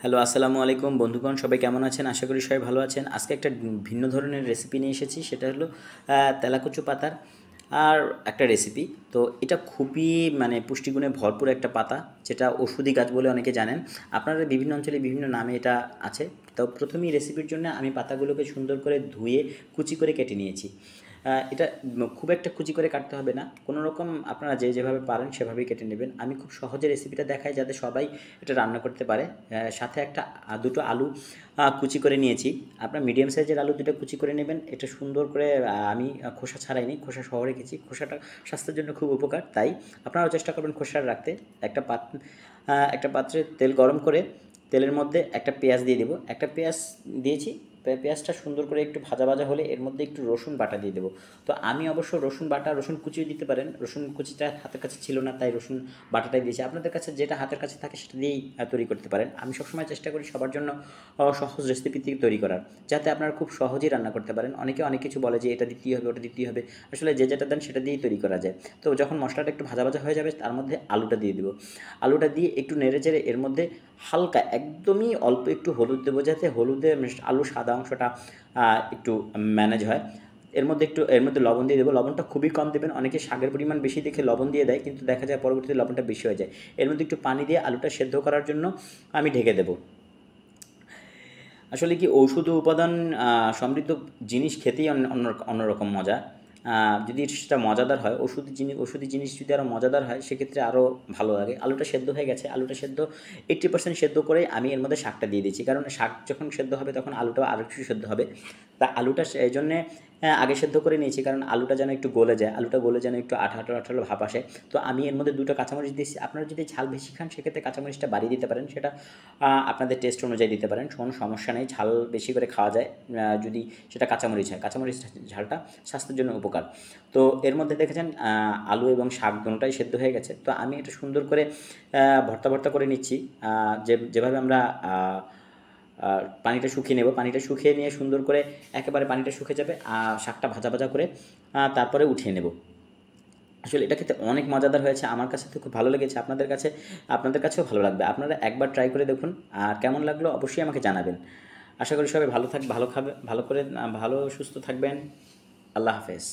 Hello, আসসালামু আলাইকুম বন্ধুগণ, সবাই কেমন আছেন? আশা করি সবাই ভালো আছেন। আজকে একটা ভিন্ন ধরনের রেসিপি নিয়ে এসেছি, সেটা হলো তেলাকুচু পাতার আর একটা রেসিপি। তো এটা খুবই পুষ্টিগুণে ভরপুর একটা পাতা, যেটা ওষুধি গাছ বলে অনেকে জানেন। আপনারা বিভিন্ন অঞ্চলে বিভিন্ন নামে এটা আছে। তো প্রথমেই রেসিপির জন্য আমি পাতাগুলোকে সুন্দর করে ধুয়ে কুচি করে কেটে নিয়েছি। এটা খুব একটা কুচি করে কাটতে হবে না, কোনো রকম আপনারা যে যেভাবে পারেন সেভাবেই কেটে নেবেন। আমি খুব সহজে রেসিপিটা দেখাই যাতে সবাই এটা রান্না করতে পারে। সাথে একটা দুটো আলু কুচি করে নিয়েছি। আপনার মিডিয়াম সাইজের আলু দুটো কুচি করে নেবেন। এটা সুন্দর করে আমি খোসা ছাড়াইনি, খোসা সহ রেখেছি। খোসাটা স্বাস্থ্যের জন্য খুব উপকার, তাই আপনারাও চেষ্টা করবেন খোসা রাখতে। একটা পাত্রে তেল গরম করে তেলের মধ্যে একটা পেঁয়াজ দিয়ে দেবো। একটা পেঁয়াজ দিয়েছি। পেঁয়াজটা সুন্দর করে একটু ভাজা ভাজা হলে এর মধ্যে একটু রসুন বাটা দিয়ে দেবো। তো আমি অবশ্য রসুন বাটা, রসুন কুচিও দিতে পারেন। রসুন কুচিটা হাতের কাছে ছিল না, তাই রসুন বাটাটাই দিয়েছি। আপনাদের কাছে যেটা হাতের কাছে থাকে সেটা দিয়েই তৈরি করতে পারেন। আমি সবসময় চেষ্টা করি সবার জন্য সহজ রেসিপি থেকে তৈরি করার, যাতে আপনারা খুব সহজেই রান্না করতে পারেন। অনেকে অনেক কিছু বলে যে এটা দিতেই হবে, ওটা দিতেই হবে। আসলে যে যেটা দেন সেটা দিয়েই তৈরি করা যায়। তো যখন মশলাটা একটু ভাজা ভাজা হয়ে যাবে, তার মধ্যে আলুটা দিয়ে দেবো। আলুটা দিয়ে একটু নেড়ে চেড়ে এর মধ্যে হালকা একদমই অল্প একটু হলুদ দেবো, যাতে হলুদে আলুর সাদা অংশটা একটু ম্যানেজ হয়। এর মধ্যে লবণ দিয়ে দেবো। লবণটা খুবই কম দেবেন। অনেকে শাকের পরিমাণ বেশি দেখে লবণ দিয়ে দেয়, কিন্তু দেখা যায় পরবর্তীতে লবণটা বেশি হয়ে যায়। এর মধ্যে একটু পানি দিয়ে আলুটা সেদ্ধ করার জন্য আমি ঢেকে দেবো। আসলে কি, ঔষধ উপাদান সমৃদ্ধ জিনিস খেতেই অন্যরকম মজা। যদি সেটা মজাদার হয়, ওষুধি জিনিস যদি আরও মজাদার হয়, সেক্ষেত্রে আরও ভালো লাগে। আলুটা সেদ্ধ হয়ে গেছে। আলুটা সেদ্ধ 80% সেদ্ধ করে আমি এর মধ্যে শাকটা দিয়ে দিচ্ছি, কারণ শাক যখন সেদ্ধ হবে তখন আলুটাও আরও একটু সেদ্ধ হবে। তা আলুটা এই জন্যে আগে সেদ্ধ করে নিয়েছি, কারণ আলুটা যেন একটু গলে যায়, আলুটা গলে যেন একটু আঠালো আঠালো ভাব আসে। তো আমি এর মধ্যে দুটো কাঁচামরিচ দিয়েছি। আপনারা যদি ঝাল বেশি খান, সেক্ষেত্রে কাঁচামরিচটা বাড়িয়ে দিতে পারেন। সেটা আপনাদের টেস্ট অনুযায়ী দিতে পারেন, কোনো সমস্যা নেই। ঝাল বেশি করে খাওয়া যায় যদি সেটা কাঁচামরিচ হয়। কাঁচামরিচ ঝালটা স্বাস্থ্যের জন্য উপকার। তো এর মধ্যে দেখেছেন আলু এবং শাক দুটোটাই সেদ্ধ হয়ে গেছে। তো আমি এটা সুন্দর করে ভর্তা ভর্তা করে নিচ্ছি। যেভাবে আমরা পানিটা শুকিয়ে নেব, পানিটা শুকিয়ে নিয়ে সুন্দর করে একেবারে পানিটা শুকিয়ে যাবে, শাকটা ভাজা ভাজা করে তারপরে উঠিয়ে নেব। আসলে এটা খেতে অনেক মজাদার হয়েছে। আমার কাছে তো খুব ভালো লেগেছে। আপনাদের কাছেও ভালো লাগবে। আপনারা একবার ট্রাই করে দেখুন, আর কেমন লাগলো অবশ্যই আমাকে জানাবেন। আশা করি সবাই ভালো খাবে, ভালো করে ভালো সুস্থ থাকবেন। আল্লাহ হাফেজ।